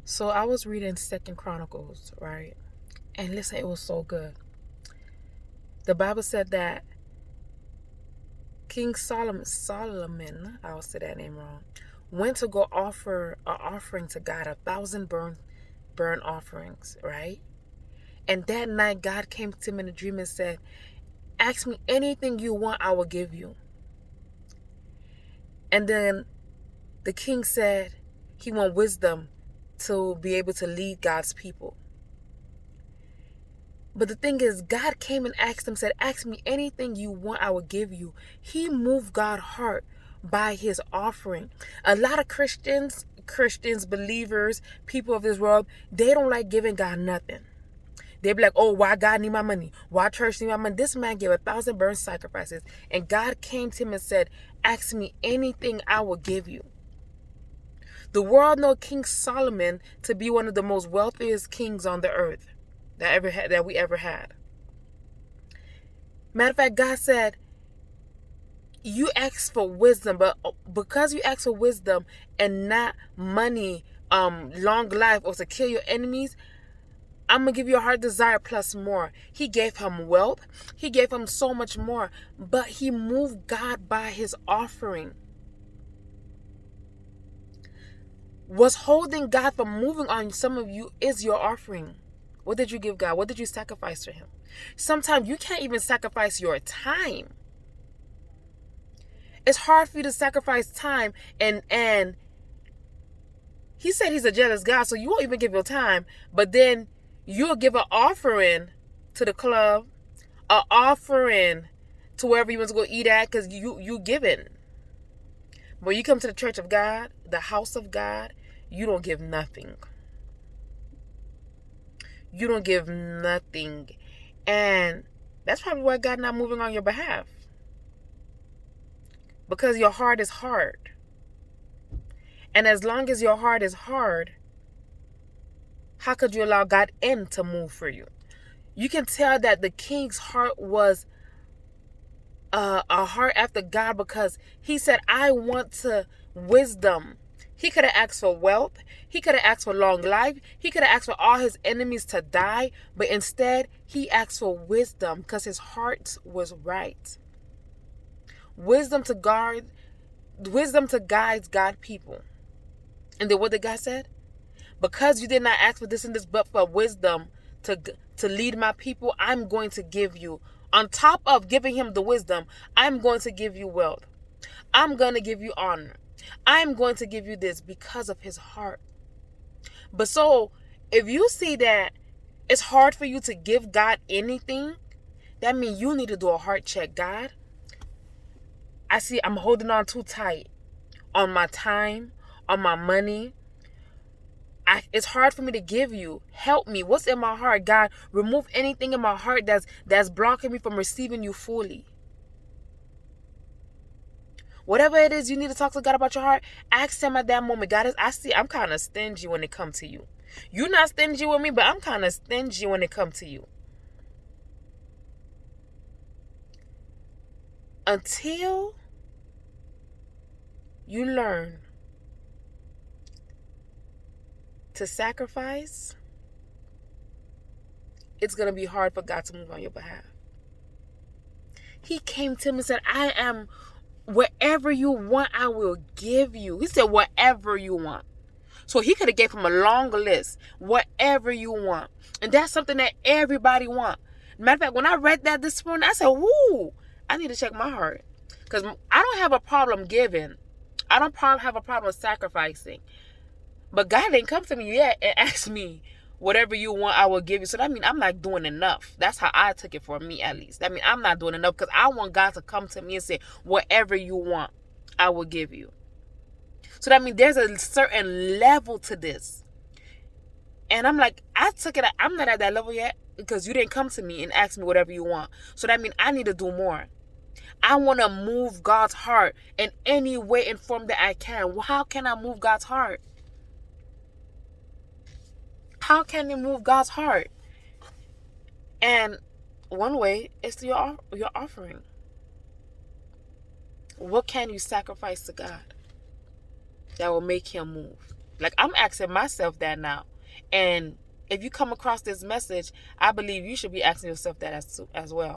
So I was reading Second Chronicles, right? And listen, it was so good. The Bible said that King Solomon, I will say that name wrong, went to go offer an offering to God, 1,000 burnt offerings, right? And that night, God came to him in a dream and said, "Ask me anything you want, I will give you." And then the king said he want wisdom to be able to lead God's people. But the thing is, God came and asked him, said, "Ask me anything you want, I will give you." He moved God's heart by his offering. A lot of Christians, believers, people of this world, they don't like giving God nothing. They be like, "Oh, why God need my money? Why church need my money?" This man gave 1,000 burnt sacrifices. And God came to him and said, "Ask me anything, I will give you." The world know King Solomon to be one of the most wealthiest kings on the earth that we ever had. Matter of fact, God said, "You ask for wisdom, but because you ask for wisdom and not money, long life, or to kill your enemies, I'm going to give you a heart desire plus more." He gave him wealth. He gave him so much more. But he moved God by his offering. What's holding God from moving on some of you is your offering. What did you give God? What did you sacrifice to him? Sometimes you can't even sacrifice your time. It's hard for you to sacrifice time, and he said he's a jealous God, so you won't even give your time, but then you'll give an offering to the club, an offering to wherever you want to go eat at, because you giving. When you come to the church of God, the house of God, you don't give nothing. You don't give nothing. And that's probably why God not moving on your behalf. Because your heart is hard. And as long as your heart is hard, how could you allow God in to move for you? You can tell that the king's heart was a heart after God, because he said, "I want to wisdom." He could have asked for wealth. He could have asked for long life. He could have asked for all his enemies to die. But instead, he asked for wisdom because his heart was right. Wisdom to guide God people. And then what the guy said? "Because you did not ask for this and this, but for wisdom to lead my people, I'm going to give you." On top of giving him the wisdom, I'm going to give you wealth. I'm going to give you honor. I'm going to give you this because of his heart. But so, if you see that it's hard for you to give God anything, that means you need to do a heart check. God, I see I'm holding on too tight on my time, on my money. It's hard for me to give you. Help me. What's in my heart? God, remove anything in my heart that's blocking me from receiving you fully. Whatever it is you need to talk to God about your heart, ask him at that moment. God, I'm kind of stingy when it comes to you. You're not stingy with me, but I'm kind of stingy when it comes to you. Until you learn to sacrifice, it's going to be hard for God to move on your behalf. He came to him and said, "I am whatever you want, I will give you." He said, "Whatever you want." So he could have gave him a long list. Whatever you want. And that's something that everybody want. Matter of fact, when I read that this morning, I said, "Woo, I need to check my heart." Because I don't have a problem giving. I don't have a problem sacrificing. But God didn't come to me yet and ask me, "Whatever you want, I will give you." So that means I'm not doing enough. That's how I took it, for me at least. That means I'm not doing enough, because I want God to come to me and say, "Whatever you want, I will give you." So that means there's a certain level to this. And I'm like, I took it, I'm not at that level yet, because you didn't come to me and ask me whatever you want. So that means I need to do more. I want to move God's heart in any way and form that I can. Well, how can I move God's heart? How can you move God's heart? And one way is through your offering. What can you sacrifice to God that will make him move? Like, I'm asking myself that now. And if you come across this message, I believe you should be asking yourself that as well.